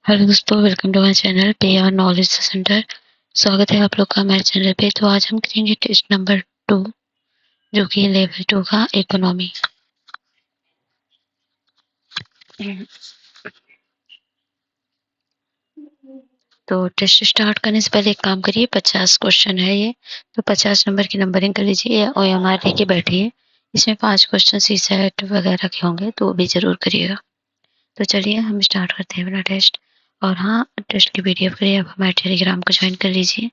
Hello दोस्तों, welcome to my channel पे और नॉलेज सेंटर। स्वागत है आप लोग का हमारे चैनल पे। तो आज हम करेंगे टेस्ट नंबर 2, जो कि लेवल 2 का इकोनॉमी। तो टेस्ट स्टार्ट करने से पहले एक काम करिए, 50 क्वेश्चन है ये, तो 50 नंबर की नंबरिंग कर लीजिए और OMR लेके बैठिए। इसमें 5 क्वेश्चन सी सेट वगैरह के होंगे, तो वो भी जरूर करिएगा। तो चलिए हम स्टार्ट करते हैं अपना टेस्ट। और हाँ, टेस्ट की PDF के लिए आप हमारे टेलीग्राम को ज्वाइन कर लीजिए,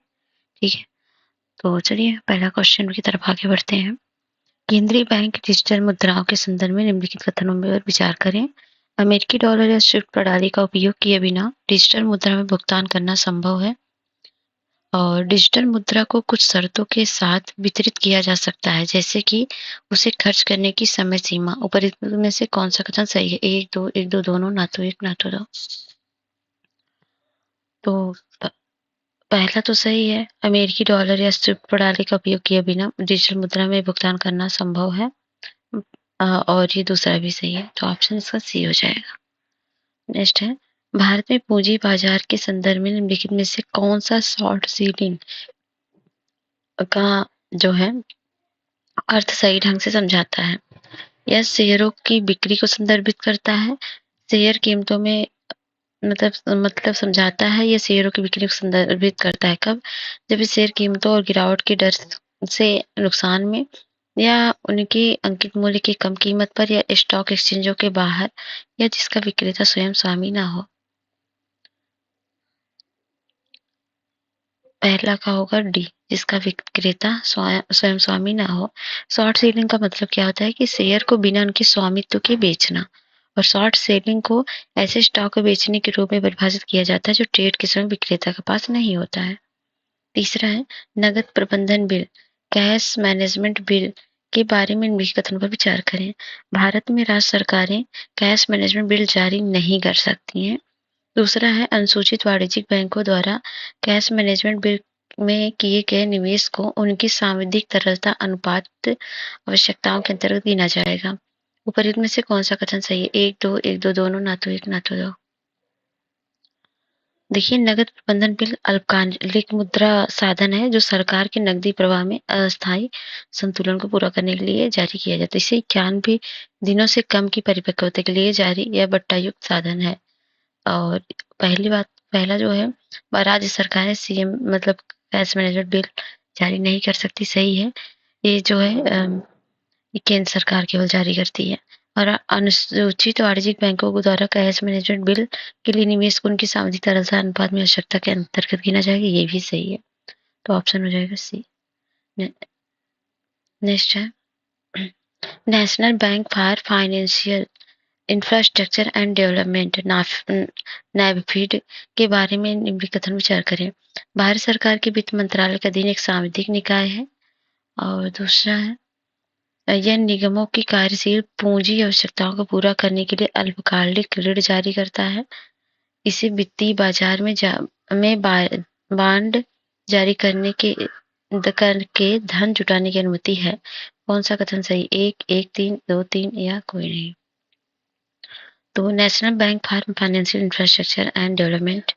ठीक है। तो चलिए पहला क्वेश्चन की तरफ आगे बढ़ते हैं। केंद्रीय बैंक डिजिटल मुद्राओं के संदर्भ में निम्नलिखित कथनों पर विचार करें। अमेरिकी डॉलर या स्विफ्ट प्रणाली का उपयोग किए बिना डिजिटल मुद्रा में भुगतान करना संभव है, और डिजिटल मुद्रा को कुछ शर्तों के साथ वितरित किया जा सकता है, जैसे कि उसे खर्च करने की समय सीमा। उपरोक्त में से कौन सा कथन सही है? एक दो दोनों, ना तो एक ना तो दो। तो पहला तो सही है, अमेरिकी डॉलर या स्विफ्ट प्रणाली का उपयोग किए बिना डिजिटल मुद्रा में भुगतान करना संभव है। और ये दूसरा भी सही है, तो ऑप्शन इसका सी हो जाएगा। नेक्स्ट है, भारत में पूंजी बाजार के संदर्भ में निम्नलिखित में से कौन सा शॉर्ट सेलिंग का जो है अर्थ सही ढंग से समझाता है? यह शेयरों की बिक्री को संदर्भित करता है, शेयर कीमतों में मतलब समझाता है, या शेयरों की बिक्री को संदर्भित करता है कब? जब शेयर कीमतों और गिरावट के डर से नुकसान में, या उनके अंकित मूल्य की कम कीमत पर, या स्टॉक एक्सचेंजों के बाहर, या जिसका विक्रेता स्वयं स्वामी ना हो। पहला का होगा डी, जिसका विक्रेता स्वयं स्वामी ना हो। शॉर्ट सेलिंग का मतलब क्या होता है कि शेयर को बिना उनके स्वामित्व के बेचना, और शॉर्ट सेलिंग को ऐसे स्टॉक को बेचने के रूप में परिभाषित किया जाता है जो ट्रेड के समय विक्रेता के पास नहीं होता है। तीसरा है, नगद प्रबंधन बिल, कैश मैनेजमेंट बिल के बारे में निम्नलिखित कथनों पर विचार करें। भारत में राज्य सरकारें कैश मैनेजमेंट बिल जारी नहीं कर सकती हैं। दूसरा है, अनुसूचित वाणिज्यिक बैंकों द्वारा कैश मैनेजमेंट बिल में किए गए निवेश को उनकी सांविधिक तरलता अनुपात आवश्यकताओं के अंतर्गत गिना जाएगा। उपरोक्त में से कौन सा कथन सही है? एक दो दोनों, ना तो एक ना तो दो। देखिए, नगद प्रबंधन बिल अल्पकालिक मुद्रा साधन है जो सरकार के नकदी प्रवाह में अस्थायी संतुलन को पूरा करने के लिए जारी किया जाता है। इसे 91 दिनों से कम की परिपक्वता के लिए जारी या बट्टायुक्त साधन है। और पहला जो है, राज्य सरकारें सीएम मतलब कैश मैनेजमेंट बिल जारी नहीं कर सकती, सही है। ये जो है ये केंद्र सरकार केवल जारी करती है। और अनुसूचित वाणिज्यिक बैंकों के द्वारा कैश मैनेजमेंट बिल के लिए निवेश को उनकी सावधि तरलता अनुपात में आवश्यकता के अंतर्गत गिना जाएगा, ये भी सही है, तो ऑप्शन हो जाएगा सी। नेक्स्ट है, national bank for financial infrastructure and development NaBFID के बारे में निम्नलिखित कथन विचार करें। भारत सरकार के वित्त मंत्रालय का अधीन एक सांविधिक निकाय है। और दूसरा है, यह निगमों की कार्यशील पूंजी आवश्यकताओं को पूरा करने के लिए अल्पकालिक ऋण जारी करता है। इसे वित्तीय बाजार में बांड जारी करके धन जुटाने की अनुमति है। कौन सा कथन सही? एक तीन, दो तीन, या कोई नहीं। तो national bank for financial infrastructure and development,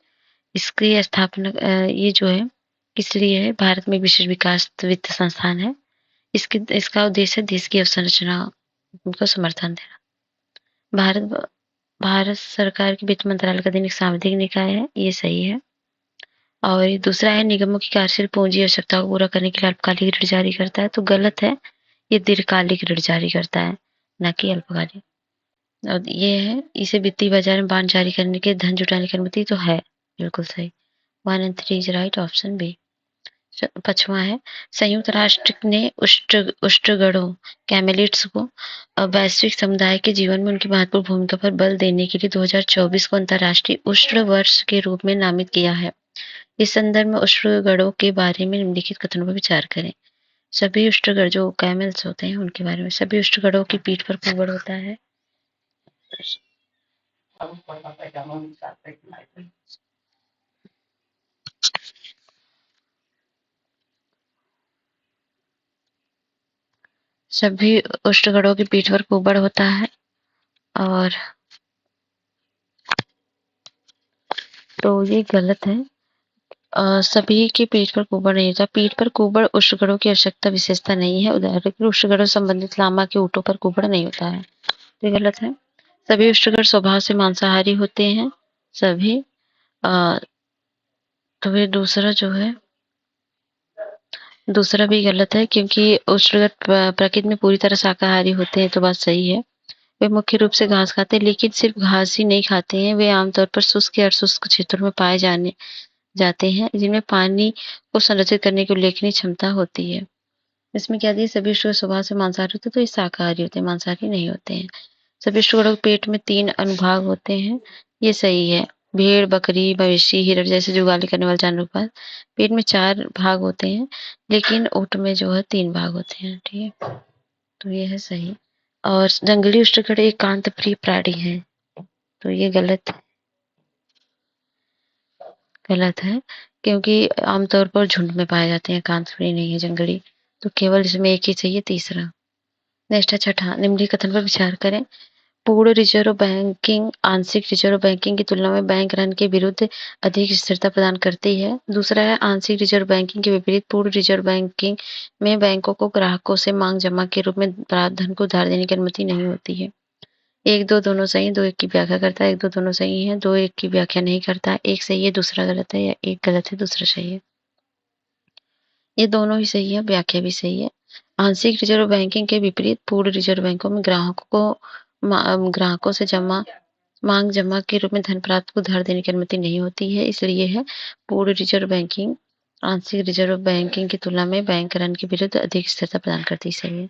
इसकी स्थापना ये जो है किस लिए है? भारत में विशेष विकास वित्त संस्थान है। इसका उद्देश्य देश की अवसंरचना को समर्थन देना। भारत भारत सरकार के वित्त मंत्रालय का अधीन एक सांविधिक निकाय है, ये सही है। और ये दूसरा है, निगमों की कार्यशील पूंजी आवश्यकताओं को पूरा करने के लिए अल्पकालिक ऋण जारी करता है, तो गलत है। ये दीर्घकालिक ऋण जारी करता है, ना कि अल्पकालिक। और ये है, इसे वित्तीय बाजार में बांड जारी करने के धन जुटाने की अनुमति तो है, बिल्कुल सही। 1 and 3 is right, option B. पांचवा है, संयुक्त राष्ट्र ने उष्टगणों कैमेलिड्स को वैश्विक समुदाय के जीवन में उनकी महत्वपूर्ण भूमिका पर बल देने के लिए 2024 को अंतर्राष्ट्रीय उष्ण वर्ष के रूप में नामित किया है। इस संदर्भ में उष्णगणों के बारे में निम्नलिखित कथनों पर विचार करें। सभी उष्णगण जो कैमल्स होते हैं उनके बारे में, सभी उष्णगणों की पीठ पर कुबड़ होता है। सभी उष्णगणों की पीठ पर कुबड़ होता है। और तो ये गलत है। सभी के पीठ पर कुबड़ नहीं होता। पीठ पर कुबड़ उष्णकणों की आवश्यकता विशेषता नहीं है। उदाहरण के लिए उष्णकणों से संबंधित लामा के ऊँटों पर कुबड़ नहीं होता है। तो ये गलत है। सभी उष्णकण स्वभाव से मांसाहारी होते हैं। सभी अ, तो ये दूसरा भी गलत है क्योंकि उष्णकण प्रकृति में पूरी तरह शाकाहारी होते हैं, तो बात सही है। वे मुख्य रूप से घास खाते हैं, लेकिन सिर्फ घास ही नहीं खाते हैं। वे आमतौर पर शुष्क या अर्धशुष्क क्षेत्रों में पाए जाने जाते हैं, जिनमें पानी को संरक्षित करने की उल्लेखनीय क्षमता होती है। इसमें क्या दिया, सभी शुगर स्वभाव से मांसाहारी होते हैं, तो ये शाकाहारी होते हैं, मांसाहारी नहीं होते हैं। सभी शुगरों के पेट में 3 अनुभाग होते हैं, ये सही है। भेड़, बकरी, मवेशी, हिरण जैसे जुगाली करने वाले जानवरों के पास पेट में 4 भाग होते हैं, लेकिन ऊँट में जो है 3 भाग होते हैं, ठीक है? तो ये है सही। और जंगली उष्णकण एकांत प्रिय प्राणी है, तो ये गलत है क्योंकि आमतौर पर झुंड में पाए जाते हैं, एकांत प्रिय नहीं है जंगली। तो केवल इसमें एक ही चाहिए, तीसरा। नेक्स्ट है छठा, निम्नलिखित कथन पर विचार करें। पूर्ण रिजर्व बैंकिंग आंशिक रिजर्व बैंकिंग की तुलना में बैंक रन के विरुद्ध अधिक स्थिरता प्रदान करती है। दूसरा है, आंशिक रिजर्व बैंकिंग के विपरीत पूर्ण रिजर्व बैंकिंग में बैंकों को ग्राहकों से मांग जमा के रूप में प्राप्त धन को उधार देने की अनुमति नहीं होती है। 1-2 दोनों सही है, 2 एक की व्याख्या करता है, 1-2 दोनों सही है, 2 एक की व्याख्या नहीं करता, एक सही है, दूसरा गलत है, या एक गलत है, दूसरा सही है। ये दोनों ही सही है, व्याख्या भी सही है। आंशिक रिजर्व बैंकिंग के विपरीत पूर्ण रिजर्व बैंकों में ग्राहकों से मांग जमा के रूप में धन प्राप्त को उधार देने की अनुमति नहीं होती है, इसलिए है पूर्ण रिजर्व बैंकिंग आंशिक रिजर्व बैंकिंग की तुलना में बैंक रन के विरुद्ध अधिक स्थिरता प्रदान करती है, सही है।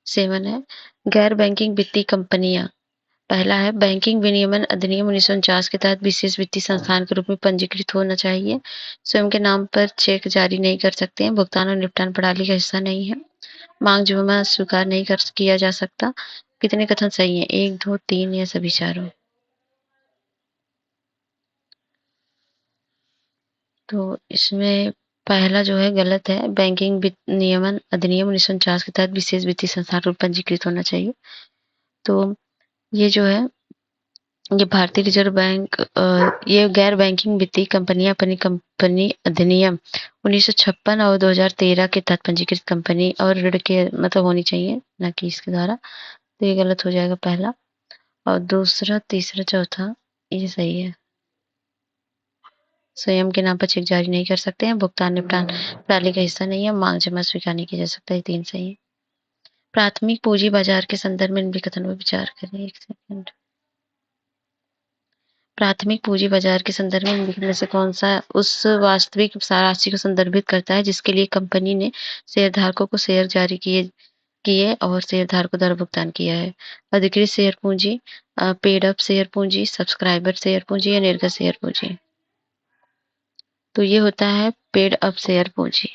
7 है, गैर बैंकिंग वित्तीय कंपनियां। पहला है, बैंकिंग विनियमन अधिनियम 1949 के तहत विशेष वित्तीय संस्थान के रूप में पंजीकृत होना चाहिए। स्वयं के नाम पर चेक जारी नहीं कर सकते हैं, भुगतान और निपटान प्रणाली का हिस्सा नहीं है, मांग जमा स्वीकार नहीं कर किया जा सकता। कितने कथन सही हैं, 1, 2, 3 या सभी चारों? तो इसमें पहला जो है गलत है, बैंकिंग नियमन अधिनियम 1949 के तहत विशेष वित्तीय संस्थान रूप में पंजीकृत होना चाहिए। तो ये जो है, ये भारतीय रिजर्व बैंक ये गैर बैंकिंग वित्तीय कंपनियां अपनी कंपनी अधिनियम 1956 और 2013 के तहत पंजीकृत कंपनी और ऋण के मतलब होनी चाहिए, ना कि इसके द्वारा। तो ये गलत हो जाएगा पहला। और दूसरा, तीसरा, चौथा ये सही है। स्वयं के नाम पर चेक जारी नहीं कर सकते हैं, भुगतान निपटान प्रणाली का हिस्सा नहीं है, मांग जमा स्वीकार नहीं किया जा सकता, ये 3 सही है। प्राथमिक पूंजी बाजार के संदर्भ में निम्नलिखित कथनों पर विचार करें। 1 सेकंड। प्राथमिक पूंजी बाजार के संदर्भ में निम्नलिखित में से कौन सा उस वास्तविक राशि को संदर्भित करता है जिसके लिए कंपनी ने शेयरधारकों को शेयर जारी किए किए और शेयरधारकों द्वारा भुगतान किया है? अधिकृत शेयर पूंजी, पेड अप शेयर पूंजी, सब्सक्राइबर शेयर पूंजी या निर्गत शेयर पूंजी? तो ये होता है पेड अप शेयर पूंजी।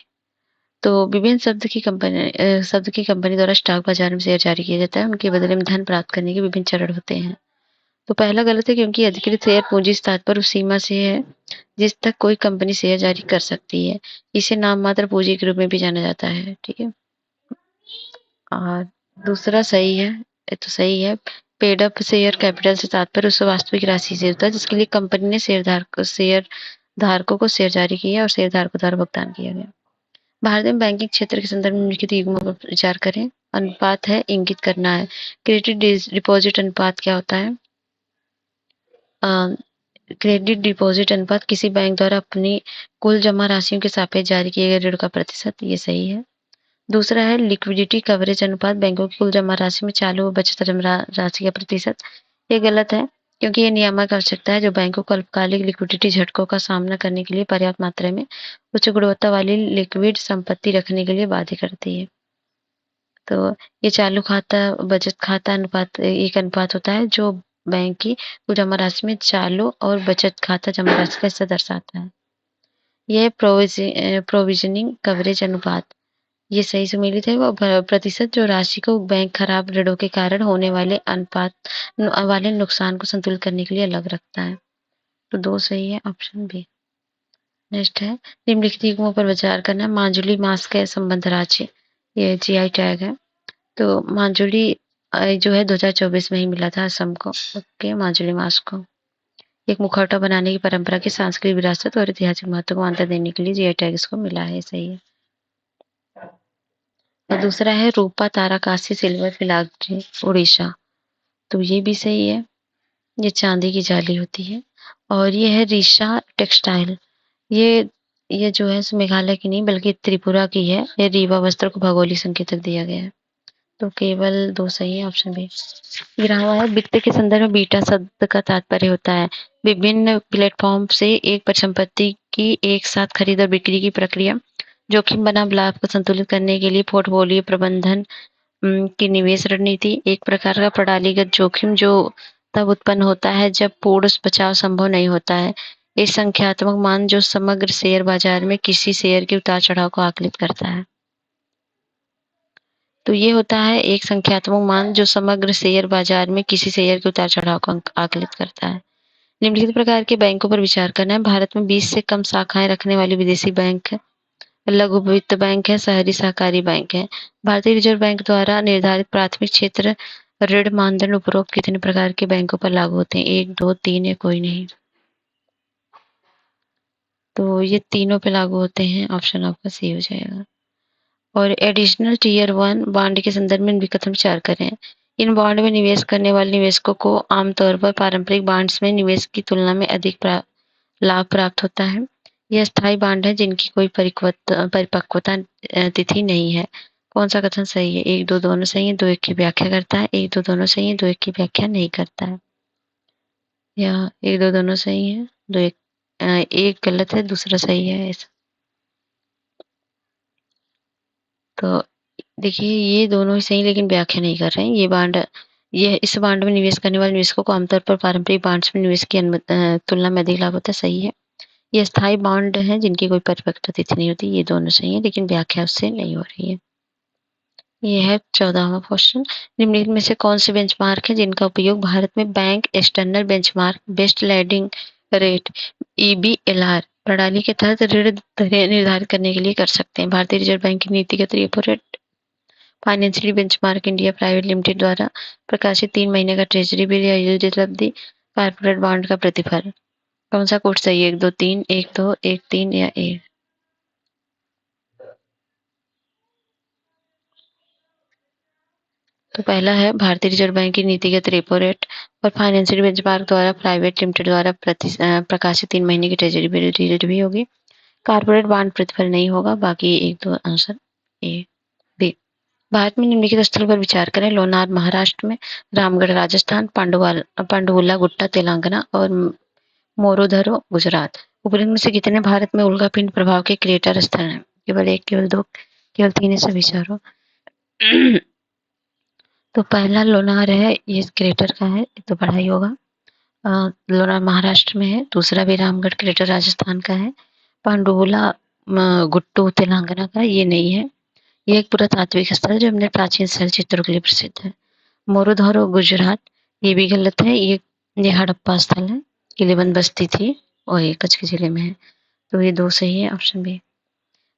तो विभिन्न शब्द की कंपनी द्वारा स्टॉक बाजार में शेयर जारी किया जाता है, उनके बदले में धन प्राप्त करने के विभिन्न चरण होते हैं। तो पहला गलत है क्योंकि अधिकृत शेयर पूंजी इस तात्पर्य उस सीमा से है जिस तक कोई कंपनी शेयर जारी कर सकती है। इसे नाम मात्र पूंजी के रूप में भी जाना जाता है, ठीक है। और दूसरा सही है, ये तो सही है। पेड अप शेयर कैपिटल से तात्पर्य उस वास्तविक राशि से होता है जिसके लिए कंपनी ने शेयर धारकों को शेयर जारी किया और शेयर धारकों द्वारा भुगतान किया गया। भारत में बैंकिंग क्षेत्र के संदर्भ में निम्नलिखित युग्मों पर विचार करें। अनुपात है, इंगित करना है। क्रेडिट डिपॉजिट अनुपात क्या होता है? क्रेडिट डिपॉजिट अनुपात किसी बैंक द्वारा अपनी कुल जमा राशियों के सापेक्ष जारी किए गए ऋण का प्रतिशत, ये सही है। दूसरा है लिक्विडिटी कवरेज अनुपात, बैंकों की कुल जमा राशि में चालू व बचत जमा राशि का प्रतिशत, ये गलत है क्योंकि ये नियामक आवश्यकता है जो बैंकों को अल्पकालिक लिक्विडिटी झटकों का सामना करने के लिए पर्याप्त मात्रा में उच्च गुणवत्ता वाली लिक्विड संपत्ति रखने के लिए बाध्य करती है। तो ये चालू खाता बचत खाता अनुपात एक अनुपात होता है जो बैंक की कुल जमा राशि में चालू और बचत खाता जमा राशि का हिस्सा दर्शाता है। यह प्रोविजनिंग कवरेज अनुपात, ये सही सम्मिलित है। वो प्रतिशत जो राशि को बैंक खराब ऋणों के कारण होने वाले वाले नुकसान को संतुलित करने के लिए अलग रखता है। तो 2 सही है, ऑप्शन बी। नेक्स्ट है, निम्नलिखित युग्मों पर विचार करना। माजुली मास्क का संबंध राज्य, ये जीआई टैग है। तो माजुली जो है 2024 में ही मिला था असम को, ओके, माजुली मास्क को। एक मुखौटा बनाने की परंपरा की सांस्कृतिक विरासत और ऐतिहासिक महत्व को मान्यता देने के लिए जीआई टैग इसको मिला है, सही है। और दूसरा है रूपा ताराकासी सिल्वर फिलाग्री उड़ीसा, तो ये भी सही है। ये चांदी की जाली होती है। और ये है रीशा टेक्सटाइल, ये ये जो है मेघालय की नहीं बल्कि त्रिपुरा की है। ये रीवा वस्त्र को भौगोलिक संकेतक दिया गया है, तो केवल दो सही है, ऑप्शन बी। गिरा हुआ है वित्त के संदर्भ में बीटा शब्द का तात्पर्य होता है विभिन्न प्लेटफॉर्म से एक परिसंपत्ति की एक साथ खरीद और बिक्री की प्रक्रिया, जोखिम बनाम लाभ को संतुलित करने के लिए पोर्टफोलियो प्रबंधन की निवेश रणनीति, एक प्रकार का प्रणालीगत जोखिम जो तब उत्पन्न होता है जब पूर्ण बचाव संभव नहीं होता है। एक संख्यात्मक मान जो समग्र शेयर बाजार में किसी शेयर के उतार चढ़ाव को आकलित करता है। तो ये होता है एक संख्यात्मक मान जो समग्र शेयर बाजार में किसी शेयर के उतार चढ़ाव को आकलित करता है। निम्नलिखित प्रकार के बैंकों पर विचार करना है। भारत में 20 से कम शाखाएं रखने वाली विदेशी बैंक है, लघु वित्त बैंक है, शहरी सहकारी बैंक है। भारतीय रिजर्व बैंक द्वारा निर्धारित प्राथमिक क्षेत्र ऋण मानदंड उपरोक्त कितने प्रकार के बैंकों पर लागू होते हैं? 1, 2, 3 या कोई नहीं? तो ये तीनों पे लागू होते हैं, ऑप्शन आपका सी हो जाएगा। और एडिशनल टीयर 1 बॉन्ड के संदर्भ में विकथन विचार करें। इन बॉन्ड में निवेश करने वाले निवेशकों को आमतौर पर पारंपरिक बॉन्ड्स में निवेश की तुलना में अधिक लाभ प्राप्त होता है। यह स्थायी बॉन्ड है जिनकी कोई परिपक्वता तिथि नहीं है। कौन सा कथन सही है? 1, 2 दोनों सही है, 2 एक की व्याख्या करता है। 1, 2 दोनों सही है, 2 एक की व्याख्या नहीं करता है। या 1, 2 दोनों सही है, 2 एक गलत है, दूसरा सही है ऐसा। तो देखिए ये दोनों ही सही लेकिन व्याख्या नहीं कर रहे हैं। ये इस बॉन्ड में निवेश करने वाले निवेशकों को आमतौर पर पारंपरिक बॉन्ड्स में निवेश की तुलना में अधिक लाभ होता है, सही है। ये स्थायी बॉन्ड है जिनकी कोई परिपक्वता तिथि नहीं होती, ये दोनों सही है लेकिन व्याख्या उससे नहीं हो रही है। ये है 14वां क्वेश्चन। निम्नलिखित में से कौन से बेंचमार्क है जिनका उपयोग भारत में bank external benchmark best landing rate EBLR प्रणाली के तहत ऋण दरें निर्धारित करने के लिए कर सकते हैं? भारतीय रिजर्व बैंक की नीतिगत repo rate, financial benchmark India private limited द्वारा प्रकाशित 3 महीने का ट्रेजरी बिल या यील्ड अवधि, कॉर्पोरेट बॉन्ड का प्रतिफल। कौन सा कोड सही है? 1, 2, 3, 1, 2, 1, 3 या 1? तो पहला है भारतीय रिजर्व बैंक की नीतिगत रेपो रेट और फाइनेंशियल बेंचमार्क द्वारा प्राइवेट लिमिटेड द्वारा प्रकाशित 3 महीने की ट्रेजरी बिल यील्ड भी होगी। कॉर्पोरेट बॉन्ड प्रतिफल नहीं होगा। बाकी 1, 2 आंसर ए बी। भारत में निम्नलिखित स्थल पर विचार करें। लोनार महाराष्ट्र में, रामगढ़ राजस्थान, पांडुवुला गुट्टा तेलंगाना और मोरोधरो गुजरात। उपरोक्त में से कितने भारत में उल्कापिंड प्रभाव के क्रेटर स्थल हैं? केवल 1, केवल 2, केवल 3 ऐसा विचारो। तो पहला लोनार है, ये क्रेटर का है, तो पढ़ा ही होगा। लोनार महाराष्ट्र में है। दूसरा भी रामगढ़ क्रेटर राजस्थान का है। पांडुवुला गुट्टू तेलंगाना का, ये नहीं है। ये एक पुरातात्विक स्थल जो अपने प्राचीन शैल चित्रों के लिए प्रसिद्ध है। मोरोधरो गुजरात, ये भी गलत है। ये हड़प्पा स्थल है, किलेबंद बस्ती थी और ये कच्छ के जिले में है। तो ये 2 सही है, ऑप्शन बी।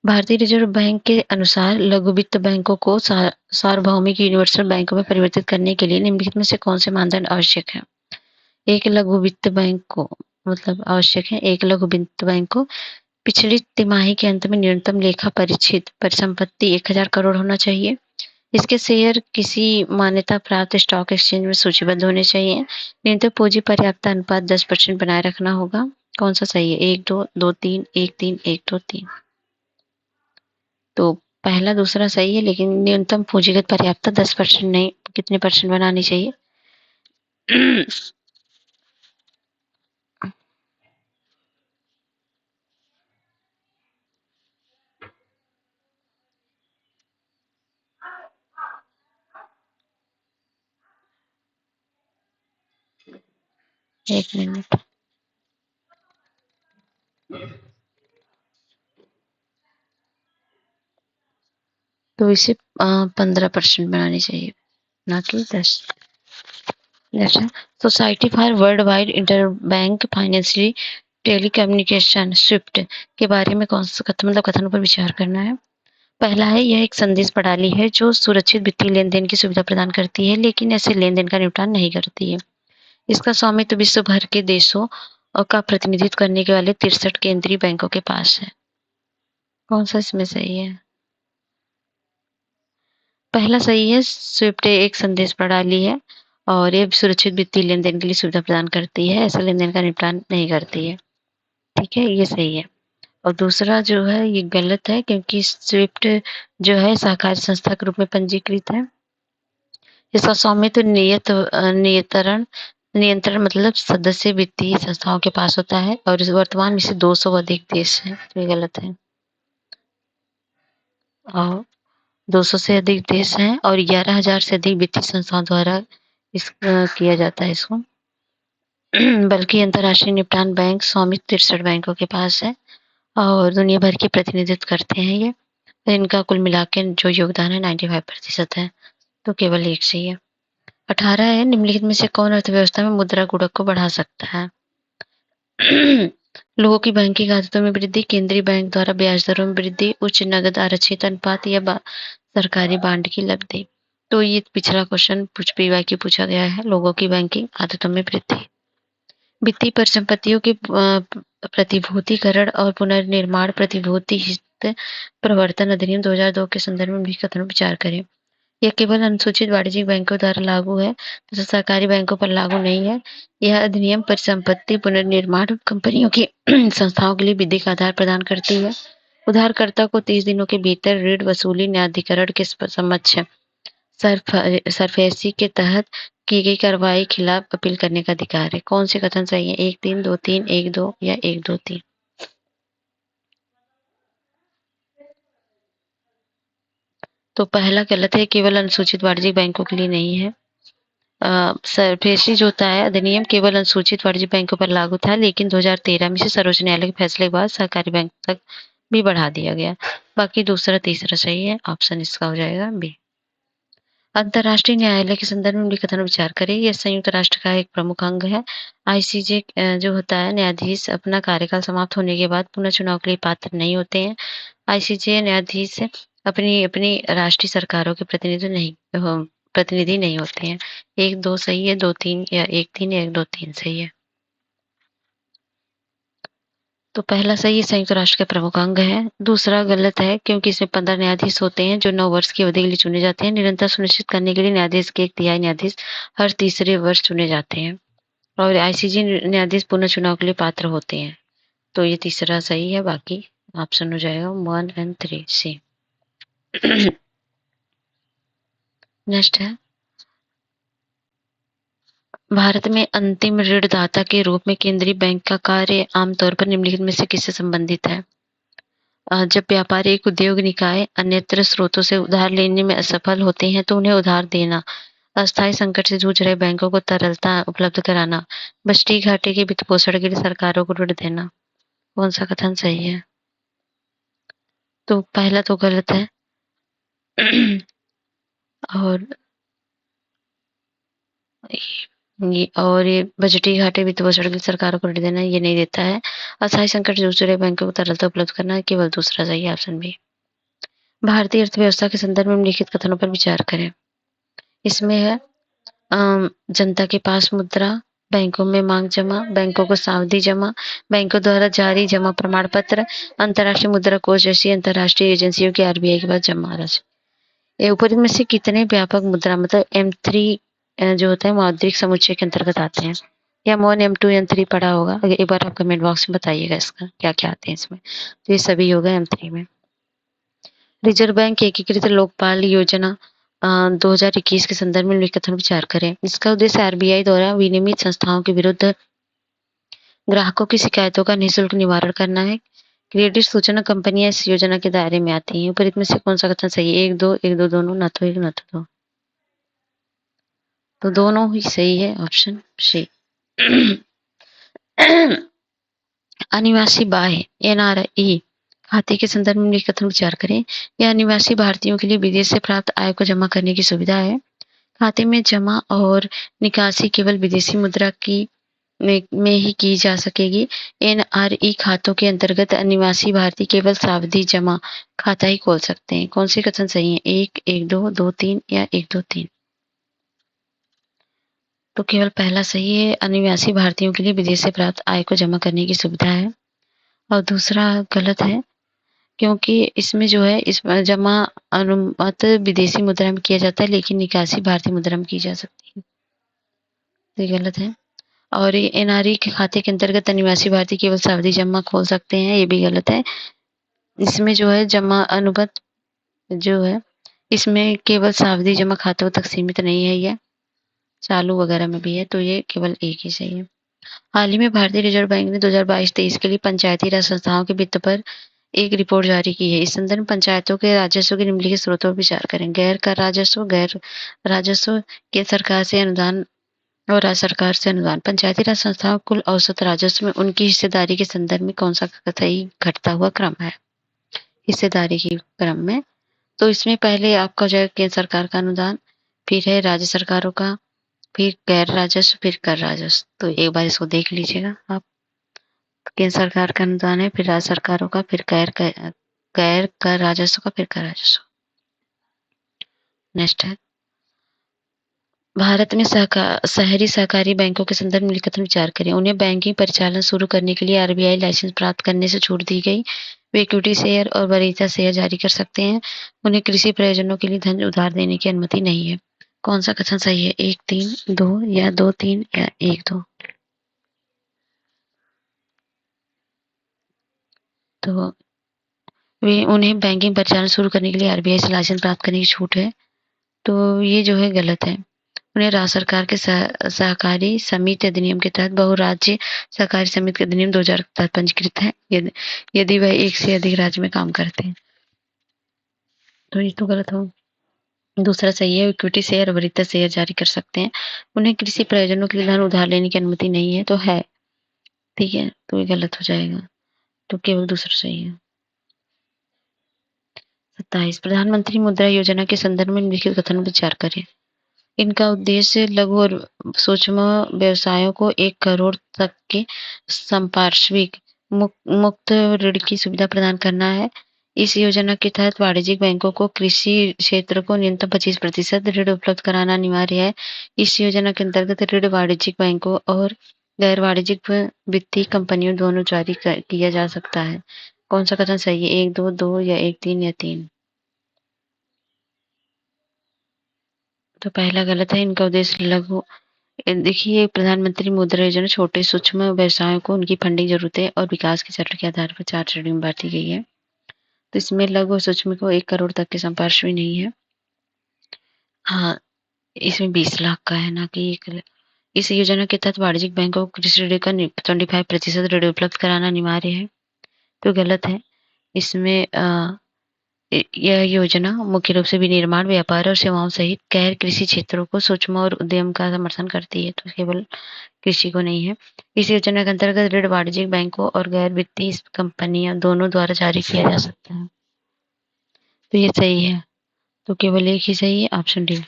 भारतीय रिजर्व बैंक के अनुसार लघु वित्त बैंकों को सार्वभौमिक यूनिवर्सल बैंकों में परिवर्तित करने के लिए निम्नलिखित में से कौन से मानदंड आवश्यक है? एक लघु वित्त बैंक को मतलब आवश्यक है। एक लघु वित्त बैंक को पिछली तिमाही के अंत में न्यूनतम लेखा परिचित परिसंपत्ति 1000 करोड़ होना चाहिए। इसके शेयर किसी मान्यता प्राप्त स्टॉक एक्सचेंज में सूचीबद्ध होने चाहिए। न्यूनतम पूंजी पर्याप्त अनुपात 10% बनाए रखना होगा। कौन सा सही है? 1, 2, 2, 3, 1, 3, 1, 2, 3। तो पहला दूसरा सही है लेकिन न्यूनतम पूंजीगत पर्याप्तता 10% नहीं, कितने परसेंट बनानी चाहिए? एक मिनट। तो इसे 15% बनानी चाहिए, ना कि 10। जैसे society for world wide interbank financial telecommunication Swift के बारे में कौन सा कथनों पर विचार करना है? पहला है, यह एक संदेश प्रणाली है जो सुरक्षित वित्तीय लेन-देन की सुविधा प्रदान करती है लेकिन ऐसे लेन-देन का निपटान नहीं करती है। इसका स्वामित्व विश्व भर के देशों और का प्रतिनिधित्व करने के वाले 63 केंद्रीय बैंकों के पास है। कौन सा इसमें सही है? पहला सही है। स्विफ्ट एक संदेश प्रणाली है और ये सुरक्षित वित्तीय लेन-देन के लिए सुविधा प्रदान करती है। ऐसा लेन-देन का निपटान नहीं करती है। ठीक है, ये सही है। और दूसरा जो है ये गलत है क्योंकि स्विफ्ट जो है सहकारी संस्था के रूप में पंजीकृत है। इसका स्वामित्व नियंत्रण मतलब सदस्य वित्तीय संस्थाओं के पास होता है और इस वर्तमान में से 200 अधिक देश हैं। तो ये गलत है। और 200 से अधिक देश हैं और 11,000 से अधिक वित्तीय संस्थाओं द्वारा किया जाता है इसको। बल्कि अंतर्राष्ट्रीय निपटान बैंक स्वामित्व 63 बैंकों के पास है और दुनिया भर के प्रतिनिधित्व करते हैं ये। तो इनका कुल मिला के जो योगदान है 95% है। तो केवल एक सही है। 18 है, निम्नलिखित में से कौन अर्थव्यवस्था में मुद्रा गुणक को बढ़ा सकता है? लोगों की बैंकिंग आदतों में वृद्धि, केंद्रीय बैंक द्वारा ब्याज दरों में वृद्धि, उच्च नगद आरक्षित अनुपात या सरकारी बांड की लब्धि। तो ये पिछला क्वेश्चन PYQ पूछा गया है। लोगों की बैंकिंग आदतों में वृद्धि। वित्तीय परिसंपत्तियों के प्रतिभूतिकरण और पुनर्निर्माण प्रतिभूति हित प्रवर्तन अधिनियम 2002 के संदर्भ में भी कथन विचार करें। यह केवल अनुसूचित वाणिज्यिक बैंकों द्वारा लागू है तथा सरकारी बैंकों पर लागू नहीं है। यह अधिनियम परिसंपत्ति पुनर्निर्माण कंपनियों की संस्थाओं के लिए विधिक आधार प्रदान करती है। उधारकर्ता को 30 दिनों के भीतर ऋण वसूली न्यायाधिकरण के समक्ष सरफेसी के तहत की गई कार्रवाई खिलाफ अपील करने का अधिकार है। कौन से कथन सही है? 1-3, 2-3, 1-2 या 1-2-3? तो पहला गलत है, केवल अनुसूचित वाणिज्यिक बैंकों के लिए नहीं है। सरफेसी जो होता है अधिनियम केवल अनुसूचित वाणिज्यिक बैंकों पर लागू था, लेकिन 2013 में से सर्वोच्च न्यायालय के फैसले के बाद सहकारी बैंक तक भी बढ़ा दिया गया। बाकी दूसरा तीसरा सही है। ऑप्शन इसका हो जाएगा बी। अंतर्राष्ट्रीय न्यायालय के संदर्भ में कथन विचार करें। यह संयुक्त राष्ट्र का एक प्रमुख अंग है। ICJ जो होता है न्यायाधीश अपना कार्यकाल समाप्त होने के बाद पुनः चुनाव के लिए पात्र नहीं होते हैं। ICJ न्यायाधीश अपनी अपनी राष्ट्रीय सरकारों के प्रतिनिधि नहीं होते हैं। 1-2 सही है, 2-3 या 1-3 या 1-2-3 सही है। तो पहला सही संयुक्त राष्ट्र का प्रमुख अंग है। दूसरा गलत है क्योंकि इसमें 15 न्यायाधीश होते हैं जो 9 वर्ष की अवधि के लिए चुने जाते हैं। निरंतर सुनिश्चित करने के लिए न्यायाधीश के 1/3 न्यायाधीश हर तीसरे वर्ष चुने जाते हैं और ICJ न्यायाधीश पुनः चुनाव के लिए पात्र होते हैं। तो ये तीसरा सही है। बाकी ऑप्शन हो जाएगा 1 और 3 सी। नेक्स्ट है, भारत में अंतिम ऋणदाता के रूप में केंद्रीय बैंक का कार्य आमतौर पर निम्नलिखित में से किससे संबंधित है? जब व्यापारी एक उद्योग निकाय अन्यत्र स्रोतों से उधार लेने में असफल होते हैं तो उन्हें उधार देना, अस्थायी संकट से जूझ रहे बैंकों को तरलता उपलब्ध कराना, बस्ती घाटे के वित्त पोषण के लिए सरकारों को ऋण देना। कौन सा कथन सही है? तो पहला तो गलत है और ये बजटीय घाटे वित्त पोषण के लिए सरकारों को ऋण देना ये नहीं देता है। अस्थायी संकट से जूझ रहे बैंकों को तरलता उपलब्ध करना केवल दूसरा सही है। Option B. भारतीय अर्थव्यवस्था के संदर्भ में लिखित कथनों पर विचार करें। इसमें है जनता के पास मुद्रा, बैंकों में मांग जमा, बैंकों को सावधि जमा, बैंकों द्वारा जारी जमा प्रमाण पत्र, अंतर्राष्ट्रीय मुद्रा कोष जैसी अंतर्राष्ट्रीय एजेंसियों की RBI के पास जमा राशि। ये ऊपर में से कितने व्यापक मुद्रा मतलब M3 जो होता है मौद्रिक समुच्चय के अंतर्गत आते हैं? या M1 M2 M3 पढ़ा होगा? एक बार आप कमेंट बॉक्स में बताइएगा इसका क्या क्या आते हैं इसमें। तो ये सभी होगा M3 में। रिजर्व बैंक एकीकृत लोकपाल योजना 2021 के संदर्भ में कथन विचार करें। इसका उद्देश्य RBI द्वारा विनियमित संस्थाओं के विरुद्ध ग्राहकों की शिकायतों का निःशुल्क निवारण करना है। क्रेडिट सूचना कंपनियां इस योजना के दायरे में आती हैं। ऊपर में से कौन सा कथन सही है? 1-2, 1-2 दोनों, ना तो 1 ना तो 2। तो दोनों ही सही है। Option C. अनिवासी बाह्य NRE खाते के संदर्भ में कथन विचार करें। यह अनिवासी भारतीयों के लिए विदेश से प्राप्त आय को जमा करने की सुविधा है। खाते में जमा और निकासी केवल विदेशी मुद्रा की में ही की जा सकेगी। NRE खातों के अंतर्गत अनिवासी भारतीय केवल सावधि जमा खाता ही खोल सकते हैं। कौन से कथन सही है? 1-1-2, 2-3 या 1-2-3? तो केवल पहला सही है, अनिवासी भारतीयों के लिए विदेश से प्राप्त आय को जमा करने की सुविधा है। और दूसरा गलत है, क्योंकि इसमें जो है इसमें जमा अनुमत विदेशी मुद्रा में किया जाता है, लेकिन निकासी भारतीय मुद्रा में की जा सकती है। तो ये गलत है। और ये एनआरई के खाते के अंतर्गत अनिवासी भारतीय केवल सावधि जमा खोल सकते हैं, ये भी गलत है। इसमें जो है जमा अनुबंध जो है, इसमें केवल सावधि जमा खातों तक सीमित नहीं है ये, चालू वगैरह में भी है, तो ये केवल एक ही सही है। हाल ही में भारतीय रिजर्व बैंक ने 2022-23 के लिए पंचायती राज संस्थाओं के वित्त पर एक रिपोर्ट जारी की है। इस संदर्भ में पंचायतों के राजस्व के निम्नलिखित स्रोतों पर विचार करें। गैर कर राजस्व, गैर राजस्व, केंद्र सरकार से अनुदान और राज्य सरकार से अनुदान। पंचायती राज संस्थाओं कुल औसत राजस्व में उनकी हिस्सेदारी के संदर्भ में कौन सा कतई घटता हुआ क्रम है? हिस्सेदारी के क्रम में, तो इसमें पहले आपका जो है केंद्र सरकार का अनुदान, फिर है राज्य सरकारों का, फिर गैर राजस्व, फिर कर राजस्व। तो एक बार इसको देख लीजिएगा आप। केंद्र सरकार का अनुदान है, फिर राज्य सरकारों का, फिर गैर कर राजस्व का, फिर कर राजस्व। नेक्स्ट है, भारत में शहरी सहकारी बैंकों के संदर्भ में निम्नलिखित विचार करें। उन्हें बैंकिंग परिचालन शुरू करने के लिए आरबीआई लाइसेंस प्राप्त करने से छूट दी गई। वे इक्विटी शेयर और वरीयता शेयर जारी कर सकते हैं। उन्हें कृषि प्रयोजनों के लिए धन उधार देने की अनुमति नहीं है। कौन सा कथन सही है? 1-3-2 या 2-3 या 1-2? तो वे उन्हें बैंकिंग परिचालन शुरू करने के लिए आरबीआई से लाइसेंस प्राप्त करने की छूट है, तो ये जो है गलत है। उन्हें राज्य सरकार के सहकारी समिति अधिनियम के तहत बहुराज्य सहकारी समिति अधिनियम 2000 के तहत पंजीकृत है, यदि वह एक से अधिक राज्य में काम करते हैं। तो ये तो गलत हो। दूसरा सही है, इक्विटी शेयर और वरीयता शेयर जारी कर सकते हैं। उन्हें कृषि प्रयोजनों के लिए धन उधार लेने की अनुमति नहीं है, तो है, ठीक है, तो ये गलत हो जाएगा। तो केवल दूसरा सही है। 27, प्रधानमंत्री मुद्रा योजना के संदर्भ में निम्नलिखित कथन पर विचार करें। इनका उद्देश्य लघु और सूक्ष्म व्यवसायों को 1 करोड़ तक के संपार्श्विक मुक्त ऋण की सुविधा प्रदान करना है। इस योजना के तहत वाणिज्यिक बैंकों को कृषि क्षेत्र को न्यूनतम 25% ऋण उपलब्ध कराना अनिवार्य है। इस योजना के अंतर्गत ऋण वाणिज्यिक बैंकों और गैर वाणिज्यिक वित्तीय कंपनियों दोनों जारी किया जा सकता है। कौन सा कथन सही है? 1-2 या 1-3 या 3? तो पहला गलत है। इनका उद्देश्य लघु देखिए, प्रधानमंत्री मुद्रा योजना छोटे सूक्ष्म व्यवसायों को उनकी फंडिंग जरूरतें और विकास के चरण के आधार पर 4 श्रेणियों में बांटी गई है। तो इसमें लघु और सूक्ष्म को 1 करोड़ तक के संपार्श्विक नहीं है। हाँ, इसमें 20 लाख का है, ना कि 1 लाख। इस योजना के तहत वाणिज्यिक बैंकों को कृषि ऋण का 25% ऋण उपलब्ध कराना अनिवार्य है, तो गलत है। इसमें यह योजना मुख्य रूप से विनिर्माण, व्यापार और सेवाओं सहित गैर कृषि क्षेत्रों को सूक्ष्म और उद्यम का समर्थन करती है, तो केवल कृषि को नहीं है। इस योजना के अंतर्गत ऋण वाणिज्यिक बैंकों और गैर वित्तीय कंपनियां दोनों द्वारा जारी किया जा सकता है, तो ये सही है। तो केवल एक ही सही है, ऑप्शन डी।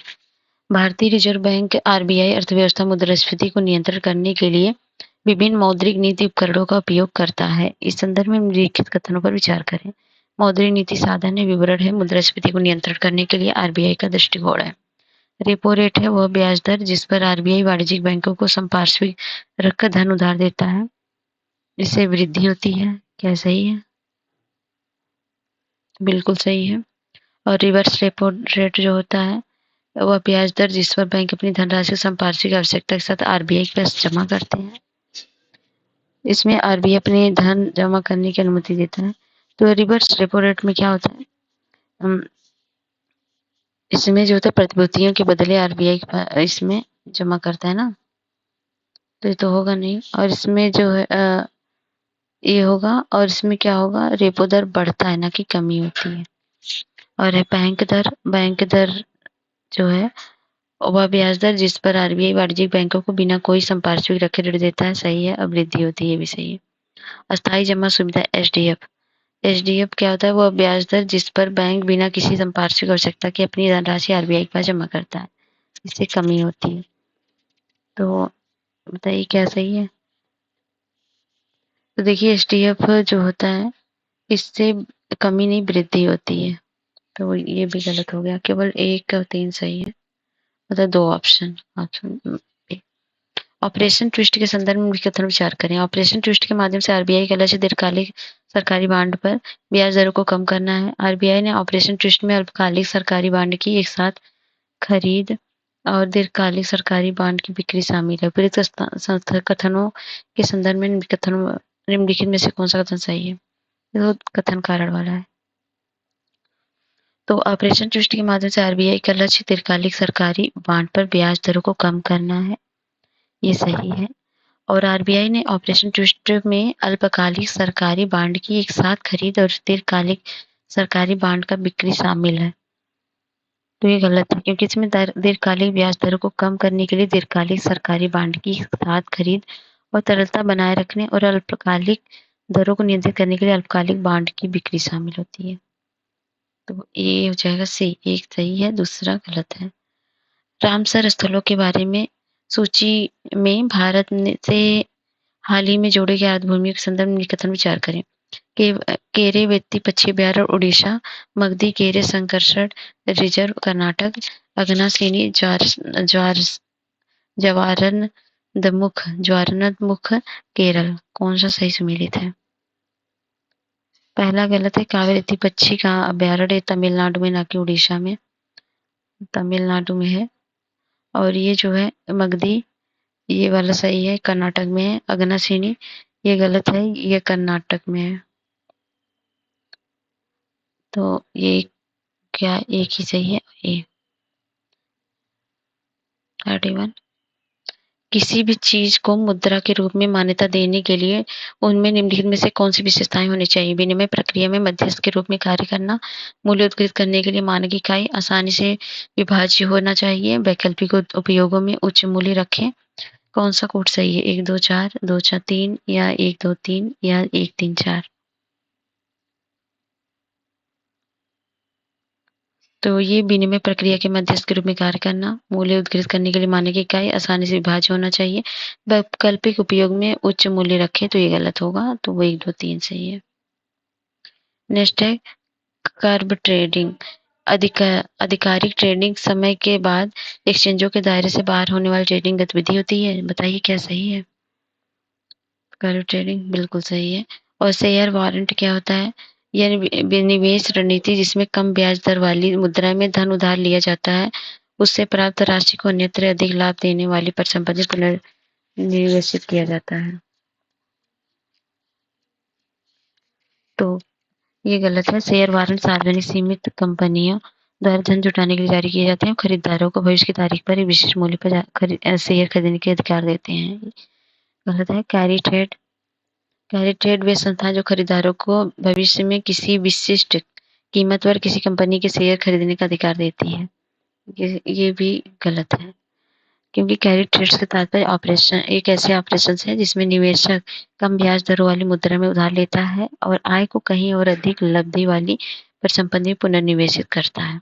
भारतीय रिजर्व बैंक आरबीआई अर्थव्यवस्था मुद्रास्फीति को नियंत्रण करने के लिए विभिन्न मौद्रिक नीति उपकरणों का उपयोग करता है। इस संदर्भ में निम्नलिखित कथनों पर विचार करें। मौद्रिक नीति साधन है, विवरण है, मुद्रास्फीति को नियंत्रण करने के लिए आरबीआई का दृष्टिकोण है। रेपो रेट है वह ब्याज दर जिस पर आरबीआई वाणिज्यिक बैंकों को संपार्श्विक रखकर धन उधार देता है, इससे वृद्धि होती है। क्या सही है? बिल्कुल सही है। और रिवर्स रेपो रेट जो होता है वह ब्याज दर जिस पर बैंक अपनी धनराशि संपार्श्विक आवश्यकता के साथ आरबीआई के पास जमा करते हैं। इसमें आरबीआई अपने धन जमा करने की अनुमति देता है। तो रिवर्स रेपो रेट में क्या होता है, इसमें जो होता है प्रतिभूतियों के बदले आरबीआई इसमें जमा करता है ना, तो ये तो होगा नहीं। और इसमें जो है ये होगा, और इसमें क्या होगा, रेपो दर बढ़ता है ना कि कमी होती है। और है बैंक दर जो है वह ब्याज दर जिस पर आरबीआई वाणिज्यिक बैंकों को बिना कोई संपार्श्विक रखे ऋण देता है, सही है। अब वृद्धि होती है, भी सही है। अस्थायी जमा सुविधा एचडीएफ, एचडीएफ क्या होता है, वह ब्याज दर जिस पर बैंक बिना किसी संपार्श्विक आवश्यकता के अपनी धनराशि आरबीआई के पास जमा करता है, इससे कमी होती है। तो बताइए क्या सही है? तो देखिए एचडीएफ जो होता है इससे कमी नहीं वृद्धि होती है, तो ये भी गलत हो गया। केवल 1 और 3 सही है, मतलब 2 ऑप्शन। ऑप्शन ऑपरेशन ट्विस्ट के संदर्भ में कथन विचार करें। ऑपरेशन ट्विस्ट के माध्यम से आरबीआई का लक्ष्य दीर्घकालिक सरकारी बांड पर ब्याज दरों को कम करना है। आरबीआई ने ऑपरेशन ट्विस्ट में अल्पकालिक सरकारी बांड की एक साथ खरीद और दीर्घकालिक सरकारी बांड की बिक्री शामिल है। उपयुक्त कथनों के संदर्भ में निम्नलिखित में से कौन सा कथन सही है? ये तो कथन कारण वाला है। तो ऑपरेशन ट्विस्ट के माध्यम से आरबीआई का लक्ष्य दीर्घकालिक सरकारी बांड पर ब्याज दरों को कम करना है, ये सही है। और आरबीआई ने ऑपरेशन ट्विस्ट में अल्पकालिक सरकारी बांड की एक साथ खरीद और दीर्घकालिक सरकारी बांड का बिक्री शामिल है, तो ये गलत है क्योंकि इसमें दीर्घकालिक ब्याज दरों को कम करने के लिए दीर्घकालिक सरकारी बांड की एक साथ खरीद और तरलता बनाए रखने और अल्पकालिक दरों को नियंत्रित करने के लिए अल्पकालिक बांड की बिक्री शामिल होती है। तो ये हो जाएगा सी, एक सही है, दूसरा गलत है। रामसर स्थलों के बारे में सूची में भारत से हाल ही में जोड़े गए आर्द्रभूमियों के संदर्भ में कथन विचार करें। केरे वेत्ती पश्चिम बिहार और उड़ीसा, मगधी केरे संकर्षण रिजर्व कर्नाटक, अगनाशिनी ज्वारनदमुख केरल। कौन सा सही सुमेलित है? पहला गलत है। कावेरी पक्षी का अभ्यारण्य तमिलनाडु में, ना कि उड़ीसा में, तमिलनाडु में है। और ये जो है मगधी, ये वाला सही है, कर्नाटक में है। अगनाशिनी ये गलत है, ये कर्नाटक में है। तो ये क्या एक ही सही है? ए 31। किसी भी चीज को मुद्रा के रूप में मान्यता देने के लिए उनमें निम्नलिखित में से कौन सी विशेषताएं होनी चाहिए? विनिमय प्रक्रिया में मध्यस्थ के रूप में कार्य करना, मूल्य उत्कृत करने के लिए मानक इकाई आसानी से विभाज्य होना चाहिए, वैकल्पिक उपयोगों में उच्च मूल्य रखें। कौन सा कोड सही है? 1 2 4, 2 4 3 या 1 2 3 या 1 3 4? तो ये विनिमय प्रक्रिया के मध्यस्थ के रूप में कार्य करना, मूल्य उद्धृत करने के लिए मानक इकाई आसानी से विभाज्य होना चाहिए, वैकल्पिक उपयोग में उच्च मूल्य रखें, तो ये गलत होगा। तो वो 1 2 3 सही है। नेक्स्ट है कर्ब ट्रेडिंग। आधिकारिक ट्रेडिंग समय के बाद एक्सचेंजों के दायरे से बाहर होने वाली ट्रेडिंग गतिविधि होती है। बताइए क्या सही है? कर्ब ट्रेडिंग बिल्कुल सही है। और शेयर वारंट क्या होता है? यह निवेश रणनीति जिसमें कम ब्याज दर वाली मुद्रा में धन उधार लिया जाता है, उससे प्राप्त राशि को अन्यत्र अधिक लाभ देने वाली परिसंपत्ति पुनर्निवेशित किया जाता है। तो ये गलत है। शेयर वारंट सार्वजनिक सीमित कंपनियों द्वारा धन जुटाने के लिए जारी किए जाते हैं और खरीदारों को भविष्य की तारीख पर एक विशेष मूल्य पर शेयर खरीदने के अधिकार देते हैं। गलत है। कैरी ट्रेड वे संस्थाएं जो खरीदारों को भविष्य में किसी विशिष्ट कीमत पर किसी कंपनी के शेयर खरीदने का अधिकार देती है। ये भी गलत है क्योंकि कैरी ट्रेड्स का तात्पर्य ऑपरेशन, एक ऐसे ऑपरेशन है जिसमें निवेशक कम ब्याज दरों वाली मुद्रा में उधार लेता है और आय को कहीं और अधिक लब्धि वाली परिसंपत्ति में पुनर्निवेशित करता है।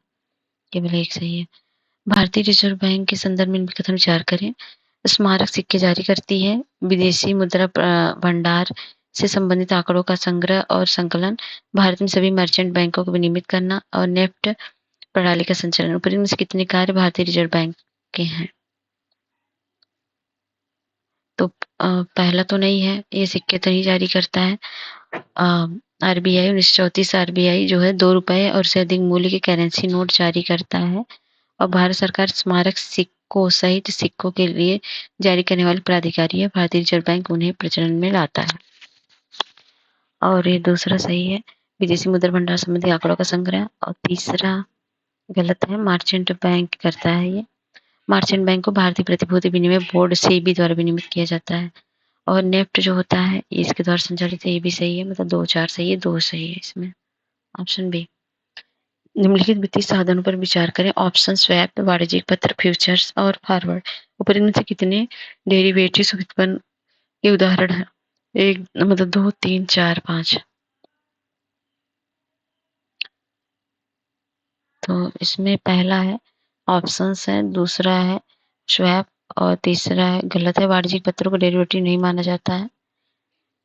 केवल एक सही है। भारतीय रिजर्व बैंक के संदर्भ में कथन विचार करें। स्मारक सिक्के जारी करती है, विदेशी मुद्रा भंडार से संबंधित आंकड़ों का संग्रह और संकलन, भारत में सभी मर्चेंट बैंकों को विनियमित करना और नेफ्ट प्रणाली का संचालन। ऊपर में से कितने कार्य भारतीय रिजर्व बैंक के हैं? तो पहला तो नहीं है, ये सिक्के तो नहीं जारी करता है। आरबीआई 1934 आरबीआई जो है 2 रुपए और से अधिक मूल्य के करेंसी नोट जारी करता है और भारत सरकार स्मारक सिक्कों सहित सिक्कों के लिए जारी करने वाली प्राधिकारी है। भारतीय रिजर्व बैंक उन्हें प्रचलन में लाता है। और ये दूसरा सही है, विदेशी मुद्रा भंडार संबंधी आंकड़ों का संग्रह। और तीसरा गलत है, मर्चेंट बैंक करता है ये। मर्चेंट बैंक को भारतीय प्रतिभूति विनिमय बोर्ड सेबी द्वारा विनियमित किया जाता है। और नेफ्ट जो होता है इसके द्वारा संचालित है, ये भी सही है, मतलब 2 4 सही है, 2 सही है इसमें। Option B. निम्नलिखित वित्तीय साधनों पर विचार करें। ऑप्शन स्वैप, वाणिज्यिक पत्र, फ्यूचर्स और फॉरवर्ड। ऊपर इनमें से कितने डेरिवेटिव्स उत्पन्न के उदाहरण है? एक मतलब 2 3 4 5। तो इसमें पहला है ऑप्शंस है, दूसरा है स्वैप और तीसरा है गलत है, वाणिज्यिक पत्रों को डेरिवेटिव नहीं माना जाता है,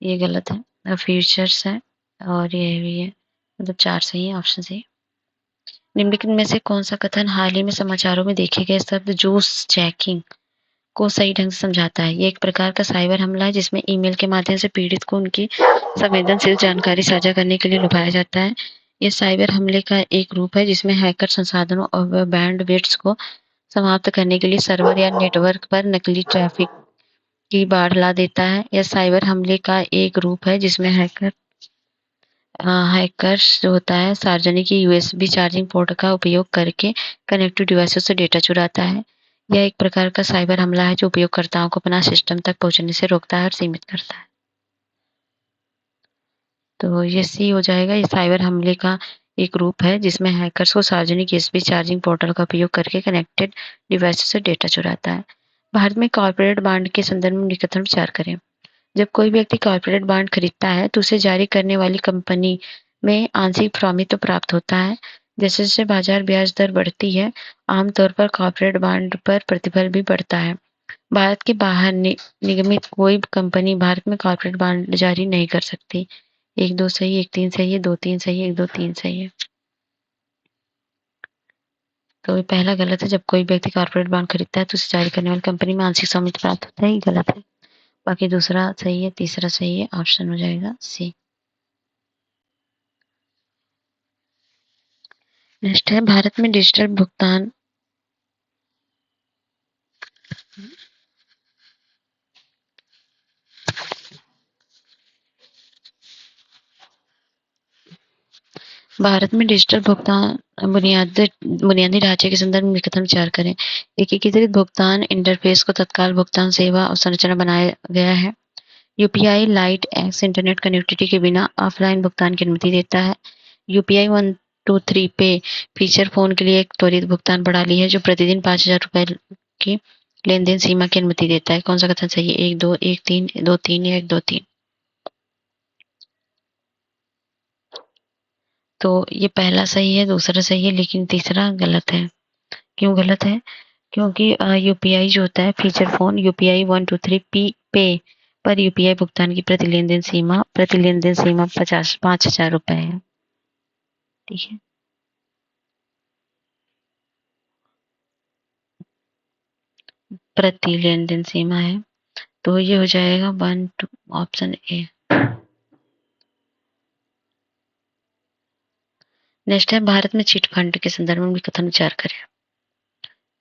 ये गलत है। फ्यूचर्स है और ये भी है, मतलब 4 सही है, ऑप्शन सही। निम्नलिखित में से कौन सा कथन हाल ही में समाचारों में देखे गए शब्द जूस चेकिंग को सही ढंग से समझाता है। ये एक प्रकार का साइबर हमला है जिसमें ईमेल के माध्यम से पीड़ित को उनकी संवेदनशील जानकारी साझा करने के लिए लुभाया जाता है। ये साइबर हमले का एक रूप है जिसमें हैकर संसाधनों और बैंडविड्थ को समाप्त करने के लिए सर्वर या नेटवर्क पर नकली ट्रैफिक की बाढ़ ला देता है। यह साइबर हमले का एक रूप है जिसमें हैकर्स जो होता है सार्वजनिक यूएसबी चार्जिंग पोर्ट का उपयोग करके कनेक्टेड डिवाइसेस से डेटा चुराता है। यह एक प्रकार का साइबर हमला है जो उपयोगकर्ताओं को अपना सिस्टम तक पहुंचने से रोकता है और सीमित करता है। तो ये सी हो जाएगा। ये साइबर हमले का एक रूप है जिसमें हैकर्स को सार्वजनिक यूएसबी चार्जिंग पोर्टल का उपयोग करके कनेक्टेड डिवाइसेस से डेटा चुराता है। भारत में कॉर्पोरेट बांड के संदर्भ में निकटतम विचार करें। जब कोई व्यक्ति कॉर्पोरेट बांड खरीदता है तो उसे जारी करने वाली कंपनी में आंशिक स्वामित्व प्राप्त होता है। जैसे जैसे बाजार ब्याज दर बढ़ती है, आमतौर पर कॉर्पोरेट बांड पर प्रतिफल भी बढ़ता है। भारत के बाहर निगमित कोई कंपनी भारत में कॉर्पोरेट बांड जारी नहीं कर सकती। 1 2 सही, 1 3 सही है, 2 3 सही है, 1 2 3 सही है। तो ये पहला गलत है। जब कोई व्यक्ति कॉर्पोरेट बांड खरीदता है तो उसे जारी करने वाली कंपनी में आंशिक स्वामित्व प्राप्त होता है, ये गलत है। बाकी दूसरा सही है, तीसरा सही है, ऑप्शन हो जाएगा सी। नेक्स्ट है भारत में डिजिटल भुगतान भारत में डिजिटल भुगतान बुनियादी ढांचे के संदर्भ में निकटतम विचार करें। एकीकृत भुगतान इंटरफेस को तत्काल भुगतान सेवा अवसंरचना बनाया गया है। UPI light x internet connectivity के बिना ऑफलाइन भुगतान की अनुमति देता है। यूपीआई 123 पे फीचर फोन के लिए एक त्वरित भुगतान प्रणाली है जो प्रतिदिन 5,000 रुपए की लेन-देन सीमा की अनुमति देता है। कौन सा कथन सही है? 1 2 1 3 2 3 या 1 2 3? तो ये पहला सही है, दूसरा सही है, लेकिन तीसरा गलत है। क्यों गलत है? क्योंकि यूपीआई जो होता है फीचर फोन यूपीआई 123 पे पर यूपीआई भुगतान की प्रति लेन देन सीमा 5,000 रुपए है। ठीक है, प्रति लेन देन सीमा है। तो ये हो जाएगा 1 2 ऑप्शन ए। नेक्स्ट है भारत में चिट फंड के संदर्भ में भी कथन विचार करें।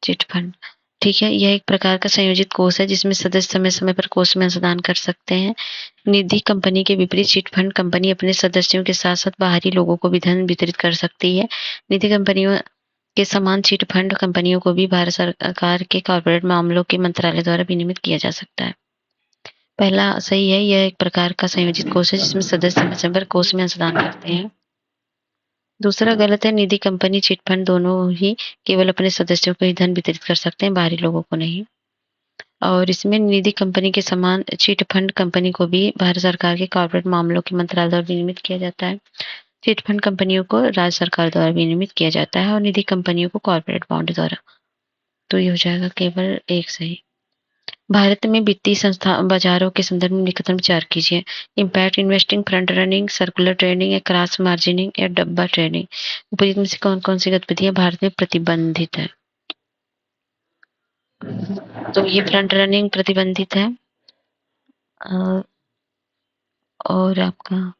चिट फंड, ठीक है, यह एक प्रकार का संयोजित कोष है जिसमें सदस्य समय समय पर कोष में अंशदान कर सकते हैं। निधि कंपनी के विपरीत चिट फंड कंपनी अपने सदस्यों के साथ साथ बाहरी लोगों को भी धन वितरित कर सकती है। निधि कंपनियों के समान चिट फंड कंपनियों को भी भारत सरकार के कॉर्पोरेट मामलों के मंत्रालय द्वारा विनियमित किया जा सकता है। पहला सही है, यह एक प्रकार का संयोजित कोष है जिसमें सदस्य समय समय पर कोष में अंशदान करते हैं। दूसरा गलत है, निधि कंपनी चिट फंड दोनों ही केवल अपने सदस्यों को ही धन वितरित कर सकते हैं, बाहरी लोगों को नहीं। और इसमें निधि कंपनी के समान चिट फंड कंपनी को भी भारत सरकार के कॉर्पोरेट मामलों के मंत्रालय द्वारा विनियमित किया जाता है। चिट फंड कंपनियों को राज्य सरकार द्वारा विनियमित किया जाता है और निधि कंपनियों को कॉर्पोरेट बॉन्ड द्वारा। तो ये हो जाएगा केवल एक सही। भारत में वित्तीय संस्था बाजारों के संदर्भ में निकटतम विचार कीजिए। Impact investing, front running, circular trading या क्रॉस मार्जिनिंग या डब्बा ट्रेडिंग। उपयुक्त में से कौन कौन सी गतिविधियां भारत में प्रतिबंधित है? तो ये फ्रंट रनिंग प्रतिबंधित है और आपका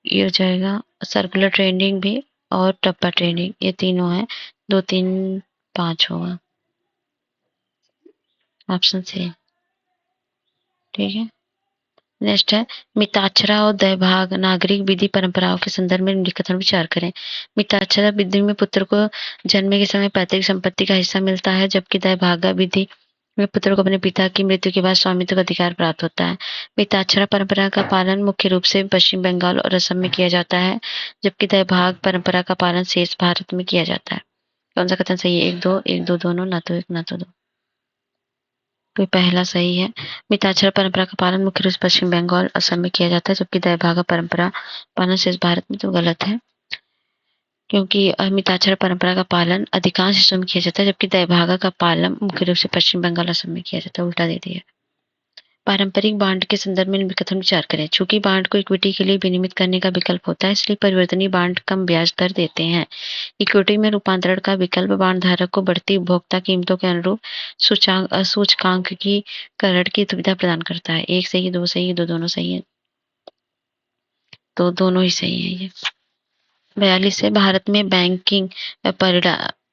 ये हो जाएगा सर्कुलर ट्रेडिंग भी और डब्बा ट्रेडिंग, ये तीनों है। 2 3 5 होगा, ऑप्शन सी। ठीक है, नेक्स्ट है मिताक्षरा और दैभाग नागरिक विधि परंपराओं के संदर्भ में निम्नलिखित विचार करें। मिताक्षरा विधि में पुत्र को जन्म के समय पैतृक संपत्ति का हिस्सा मिलता है, जबकि दैभागा विधि में पुत्र को अपने पिता की मृत्यु के बाद स्वामित्व का अधिकार प्राप्त होता है। मिताक्षरा परंपरा का पालन मुख्य रूप से पश्चिम बंगाल और असम में किया जाता है, जबकि दैभाग परंपरा का पालन शेष भारत में किया जाता है। कौन सा कथन सही है? 1 2 दोनों, ना तो एक ना तो दो। तो पहला सही है, मिताक्षरा परंपरा का पालन मुख्य रूप से पश्चिम बंगाल असम में किया जाता है, जबकि दैभागा परंपरा पालन शेष भारत में। तो गलत है, क्योंकि मिताक्षरा परंपरा का पालन अधिकांश हिस्सों में किया जाता है, जबकि दैभागा का पालन मुख्य रूप से पश्चिम बंगाल असम में किया जाता है। उल्टा दे दिया। पारंपरिक बांड के संदर्भ में निम्नलिखित विचार करें। चूंकि बांड को इक्विटी के लिए विनियमित करने का विकल्प होता है, इसलिए परिवर्तनीय बांड कम ब्याज दर देते हैं। इक्विटी में रूपांतरण का विकल्प बांड धारक को बढ़ती उपभोक्ता कीमतों के अनुरूप सूचकांकीकरण की सुविधा प्रदान करता है। एक सही है, दो सही है, दो दोनों सही है, तो दोनों ही सही है ये। 42 है, भारत में बैंकिंग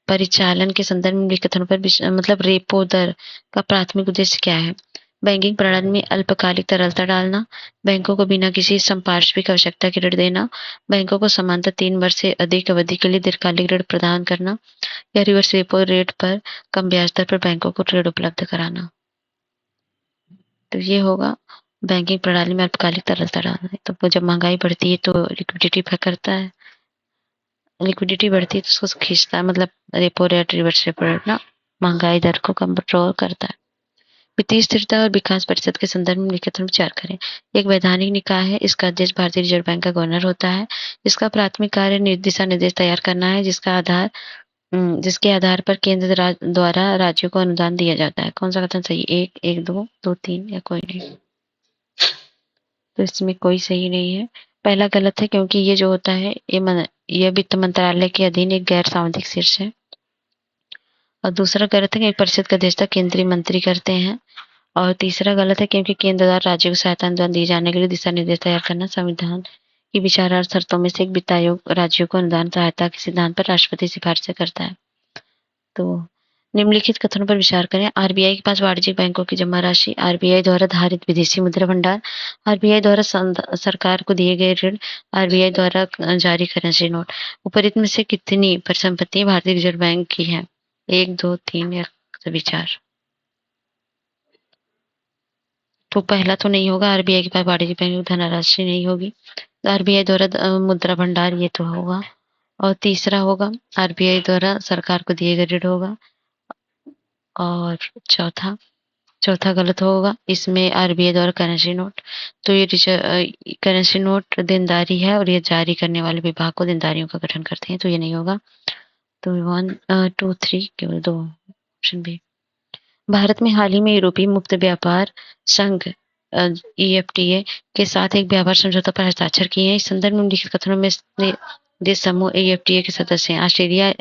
परिचालन के संदर्भ में कथनों पर मतलब रेपो दर का प्राथमिक उद्देश्य क्या है? बैंकिंग प्रणाली में अल्पकालिक तरलता डालना, बैंकों को बिना किसी संपार्श्विक आवश्यकता के ऋण देना, बैंकों को समांतर 3 वर्ष से अधिक अवधि के लिए दीर्घकालिक ऋण प्रदान करना, या रिवर्स रेपो रेट पर कम ब्याज दर पर बैंकों को ऋण उपलब्ध कराना। तो ये होगा बैंकिंग प्रणाली में अल्पकालिक तरलता डालना। तो जब महंगाई बढ़ती है तो लिक्विडिटी करता है, लिक्विडिटी बढ़ती है तो उसको खींचता है, मतलब repo rate reverse repo rate ना महंगाई दर को कंट्रोल करता है। वित्तीय स्थिरता और विकास परिषद के संदर्भ में लिखित विचार करें। एक वैधानिक निकाय है, इसका अध्यक्ष भारतीय रिजर्व बैंक का गवर्नर होता है। इसका प्राथमिक कार्य दिशा निर्देश तैयार करना है, जिसके आधार पर केंद्र द्वारा राज्यों को अनुदान दिया जाता है। कौन सा कथन सही? एक, एक, दो, दो, तीन, या कोई नहीं? तो इसमें कोई सही नहीं है। पहला गलत है, क्योंकि ये जो होता है ये वित्त मंत्रालय के अधीन एक गैर सांविधिक शीर्ष है। और दूसरा गलत है कि परिषद का अध्यक्षता केंद्रीय मंत्री करते हैं। और तीसरा गलत है, क्योंकि केंद्र द्वारा राज्यों को सहायता अनुदान दिए जाने के लिए दिशा निर्देश तैयार करना संविधान की विचारार्थ शर्तों में से एक वित्त आयोग राज्यों को अनुदान सहायता के सिद्धांत पर राष्ट्रपति सिफारिश करता है। तो निम्नलिखित कथनों पर विचार करें। आरबीआई के पास वाणिज्यिक बैंकों की जमा राशि, आरबीआई द्वारा धारित विदेशी मुद्रा भंडार, आरबीआई द्वारा सरकार को दिए गए ऋण, आरबीआई द्वारा जारी करेंसी नोट। उपरोक्त में से कितनी परिसंपत्तियां भारतीय रिजर्व बैंक की हैं? 1, 2, 3 या सभी 4? तो पहला तो नहीं होगा, आरबीआई के पास वाणिज्यिक बैंक धनराशि नहीं होगी। आरबीआई द्वारा मुद्रा भंडार ये तो होगा। और तीसरा होगा आरबीआई द्वारा सरकार को दिए गए ऋण होगा। और चौथा गलत होगा, इसमें आरबीआई द्वारा करेंसी नोट। तो ये करेंसी नोट देनदारी है और ये जारी करने वाले विभाग को देनदारियों का गठन करते हैं, तो ये नहीं होगा। तो 1, 2, 3 केवल 2 ऑप्शन बी। भारत में हाल ही में यूरोपीय मुक्त व्यापार संघ ईएफटीए के साथ एक व्यापार समझौता पर हस्ताक्षर किए हैं। इस संदर्भ में निम्नलिखित कथनों में देश समूह ईएफटीए के सदस्य हैं। Australia,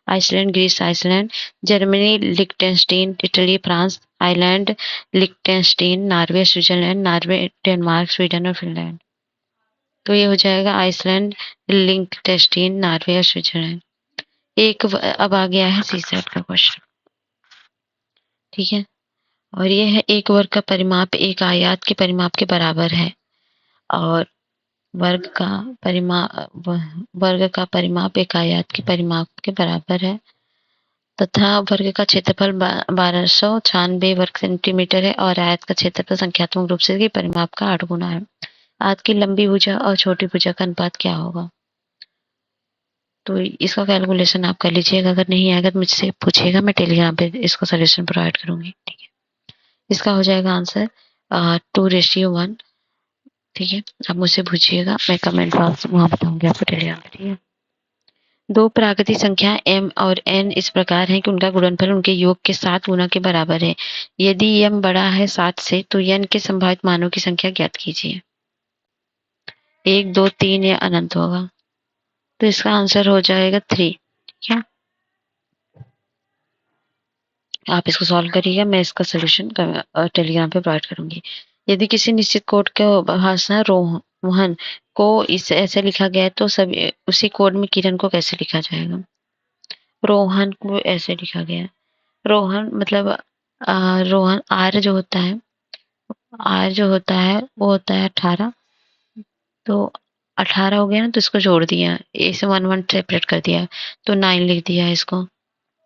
Iceland, Greece, Iceland, Germany, Liechtenstein, Italy, France, Ireland, Liechtenstein, Norway, Switzerland, Norway, Denmark, Sweden और फिनलैंड। तो ये हो जाएगा आइसलैंड, लिechtenstein, नॉर्वे और स्विट्जरलैंड। अब आ गया है सीसेट का क्वेश्चन, ठीक है। और ये है एक वर्ग का परिमाप एक आयत के परिमाप के बराबर है, और वर्ग का परिमाप एक आयत के परिमाप के बराबर है, तथा वर्ग का क्षेत्रफल 1296 वर्ग सेंटीमीटर है, और आयत का क्षेत्रफल संख्यात्मक रूप से परिमाप का 8 गुना है। आयत की लंबी भुजा और छोटी भुजा का अनुपात क्या होगा? तो इसका कैलकुलेशन आप कर लीजिएगा। अगर नहीं आएगा तो मुझसे पूछिएगा, मैं टेलीग्राम पे इसको सोल्यूशन प्रोवाइड करूंगी, ठीक है। इसका हो जाएगा आंसर 2:1, ठीक है। आप मुझसे पूछिएगा, मैं कमेंट बॉक्स वहां बताऊंगी आपको टेलीग्राम पे, ठीक है। दो प्राकृतिक संख्या m और n इस प्रकार है कि उनका गुणनफल उनके योग के 7 गुना के बराबर है। यदि m बड़ा है 7 से तो n के संभावित मानों की संख्या ज्ञात कीजिए। 1, 2, 3 या अनंत होगा। तो इसका आंसर हो जाएगा 3, ठीक है। आप इसको सॉल्व करिएगा, मैं इसका सोल्यूशन टेलीग्राम पे प्रोवाइड करूंगी। यदि किसी निश्चित कोड के भाषा रोहन को इस ऐसे लिखा गया है तो सभी उसी कोड में किरण को कैसे लिखा जाएगा? रोहन को ऐसे लिखा गया है। रोहन मतलब रोहन आर जो होता है वो होता है 18। तो 18 हो गया ना, तो इसको जोड़ दिया, ए से 1 1 सेपरेट कर दिया, तो 9 लिख दिया इसको,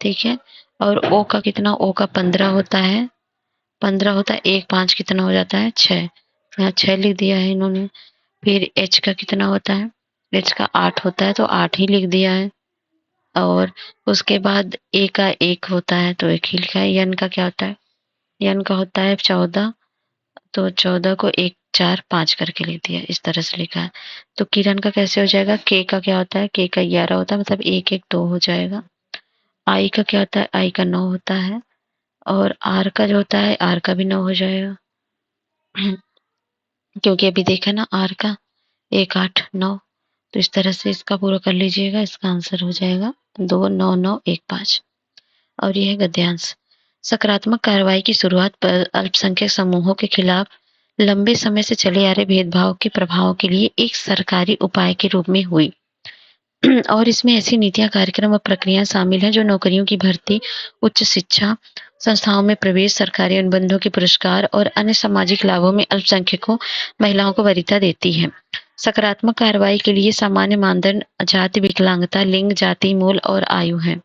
ठीक है। और ओ का कितना? ओ का 15 होता है, 15 होता है, 1 5 कितना हो जाता है? 6, यहाँ 6 लिख दिया है इन्होंने। फिर एच का कितना होता है? एच का 8 होता है, तो 8 ही लिख दिया है। और उसके बाद ए का 1 होता है, तो 1 ही लिखा है। एन का क्या होता है? एन का होता है 14, तो 14 को 1 4 5 करके लिख दिया, इस तरह से लिखा है। तो किरण का कैसे हो जाएगा? के का क्या होता है? के का 11 होता है, मतलब 1 1 2 हो जाएगा। आई का क्या होता है? आई का 9 होता है। और आर का जो होता है, आर का भी 9 हो जाएगा। क्योंकि अभी देखा ना आर का 1, 8, 9, तो इस तरह से इसका पूरा कर लीजिएगा। इसका आंसर हो जाएगा 2, 9, 9, 1, 5। और ये है गद्यांश। सकारात्मक कार्रवाई की शुरुआत पर अल्पसंख्यक समूहों के खिलाफ लंबे समय से चले आ रहे भेदभाव के प्रभाव के लिए एक सरकारी उपाय के रूप में हुई। और इसमें ऐसी नीतियां, कार्यक्रम और प्रक्रियाएं शामिल हैं जो नौकरियों की भर्ती, उच्च शिक्षा संस्थाओं में प्रवेश, सरकारी अनुबंधों के पुरस्कार और अन्य सामाजिक लाभों में अल्पसंख्यकों महिलाओं को वरीयता देती है। सकारात्मक कार्रवाई के लिए सामान्य मानदंड जाति, विकलांगता, लिंग, जाति, मूल और आयु है।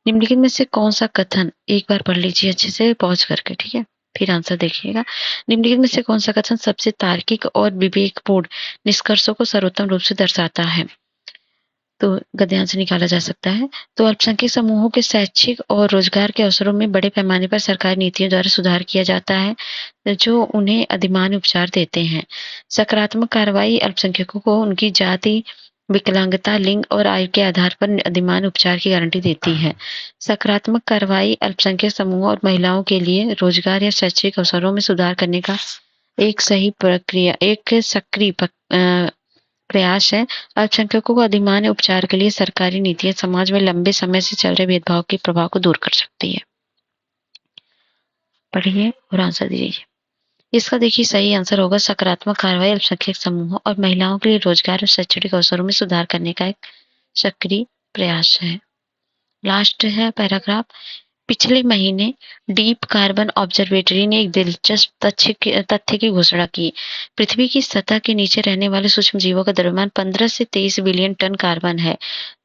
निम्नलिखित में से कौन सा कथन, एक बार पढ़ लीजिए अच्छे से पॉज करके, ठीक है, फिर आंसर देखिएगा। निम्नलिखित में से कौन सा कथन सबसे तार्किक और विवेकपूर्ण निष्कर्षों को सर्वोत्तम रूप से दर्शाता है? तो गद्यांश निकाला जा सकता है। तो अल्पसंख्यक समूहों के शैक्षिक और रोजगार के अवसरों में बड़े पैमाने पर सरकारी नीतियों द्वारा सुधार किया जाता है जो उन्हें अधिमान्य उपचार देते हैं। सकारात्मक कार्रवाई अल्पसंख्यकों को उनकी जाति, विकलांगता, लिंग और आयु के आधार पर अधिमान्य उपचार की गारंटी देती है। सकारात्मक कार्रवाई अल्पसंख्यक समूहों और महिलाओं के लिए रोजगार या शैक्षिक अवसरों में सुधार करने का एक सक्रिय प्रयास है। अल्पसंख्यकों को अधिमान्य उपचार के लिए सरकारी नीतियां समाज में लंबे समय से चल रहे भेदभाव के प्रभाव को दूर कर सकती है। पढ़िए और आंसर दीजिए। इसका देखिए सही आंसर होगा सकारात्मक कार्रवाई अल्पसंख्यक समूहों और महिलाओं के लिए रोजगार और शैक्षणिक अवसरों में सुधार करने का एक सक्रिय प्रयास है। लास्ट है पैराग्राफ। पिछले महीने डीप कार्बन ऑब्जर्वेटरी ने एक दिलचस्प तथ्य की घोषणा की। पृथ्वी की सतह के नीचे रहने वाले सूक्ष्म जीवों का द्रव्यमान 15 से 23 बिलियन टन कार्बन है,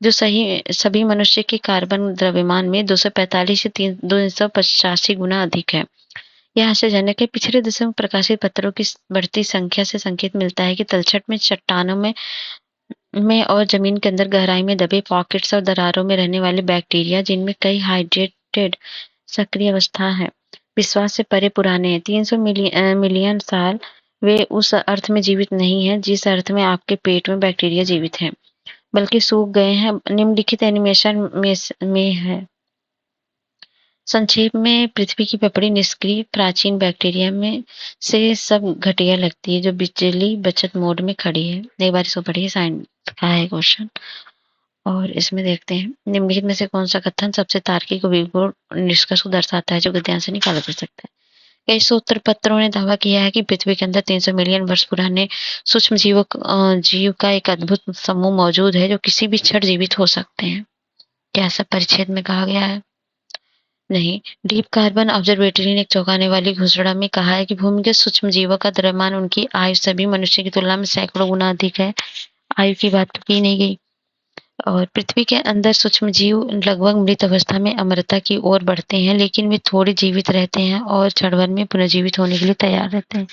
जो सभी मनुष्य के कार्बन द्रव्यमान में 245 से 285 गुना अधिक है। यह आश्चर्यजनक है। पिछले दशक में प्रकाशित पत्रों की बढ़ती संख्या से संकेत मिलता है कि तलछट में, चट्टानों में और जमीन के अंदर गहराई में दबे पॉकेट्स और दरारों में रहने वाले बैक्टीरिया, जिनमें कई हाइड्रेटेड सक्रिय अवस्था है, विश्वास से परे पुराने हैं। 300 मिलियन साल वे उस अर्थ में जीवित नहीं हैं जिस अर्थ में आपके पेट में बैक्टीरिया जीवित हैं, बल्कि सूख गए हैं। निम्नलिखित एनिमेशन में है। संक्षेप में, पृथ्वी की पपड़ी निष्क्रिय प्राचीन बैक्टीरिया में से सब घटिया लगती है जो बिजली बचत मोड में खड़ी है। एक बार इसको पढ़िए, साइंस का है क्वेश्चन। और इसमें देखते हैं निम्नलिखित में से कौन सा कथन सबसे तार्किक और विवेकपूर्ण निष्कर्ष को दर्शाता है जो गद्यांश से निकाला जा सकता है। कई शोध पत्रों ने दावा किया है कि पृथ्वी के अंदर 300 मिलियन वर्ष पुराने सूक्ष्म जीव का एक अद्भुत समूह मौजूद है जो किसी भी क्षण जीवित हो सकते हैं। क्या ऐसा परिच्छेद में कहा गया है? नहीं। डीप कार्बन ऑब्जर्वेटरी ने एक चौंकाने वाली घोषणा में कहा है कि भूमिगत सूक्ष्म जीवों का द्रव्यमान उनकी आयु सभी मनुष्य की तुलना में सैकड़ों गुना अधिक है। आयु की बात तो की नहीं गई। और पृथ्वी के अंदर सूक्ष्म जीव लगभग मृत अवस्था में अमरता की ओर बढ़ते हैं, लेकिन वे थोड़े जीवित रहते हैं और क्षण भर में पुनर्जीवित होने के लिए तैयार रहते हैं।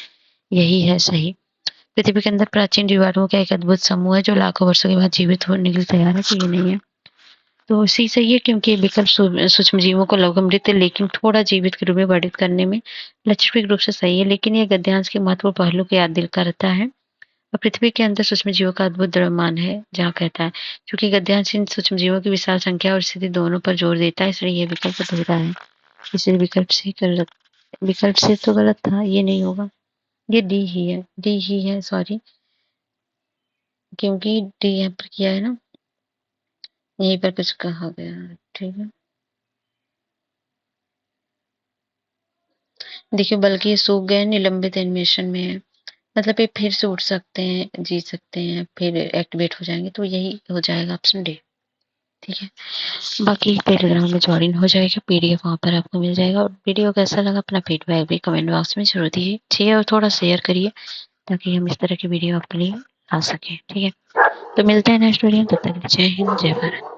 यही है सही। पृथ्वी के अंदर प्राचीन जीवाणुओं का एक अद्भुत समूह है जो लाखों वर्षों के बाद जीवित होने के लिए तैयार है, तो ये नहीं है। तो इसी सही है क्योंकि विकल्प सूक्ष्म जीवों को लगभग मृत लेकिन थोड़ा जीवित के रूप में वर्णित करने में लक्षणिक रूप से सही है, लेकिन यह गद्यांश के महत्वपूर्ण पहलू को याद दिल करता है। और पृथ्वी के अंदर सूक्ष्म जीवों का अद्भुत द्रव्यमान है, जहाँ कहता है क्योंकि गद्यांश इन सूक्ष्म जीवों की विशाल संख्या और स्थिति दोनों पर जोर देता है, इसलिए यह विकल्प अधूरा है। इसलिए विकल्प से तो गलत था, ये नहीं होगा। ये डी ही है, डी ही है, सॉरी, क्योंकि डी यहाँ पर किया है ना, यहीं पर कुछ कहा गया है। ठीक है, देखिए बल्कि ये सूख गए निलंबित एनिमेशन में है, मतलब ये फिर से उठ सकते हैं, जी सकते हैं, फिर एक्टिवेट हो जाएंगे, तो यही हो जाएगा ऑप्शन डी। ठीक है, बाकी टेलीग्राम में ज्वाइन हो जाएगा, पीडीएफ वहाँ पर आपको मिल जाएगा। और वीडियो कैसा लगा अपना फीडबैक भी कमेंट बॉक्स में जरूर दीजिए, ठीक है, और थोड़ा शेयर करिए ताकि हम इस तरह की वीडियो आपके लिए ला सकें। ठीक है, तो मिलते हैं नेक्स्ट वीडियो, तब तक जय हिंद, जय भारत।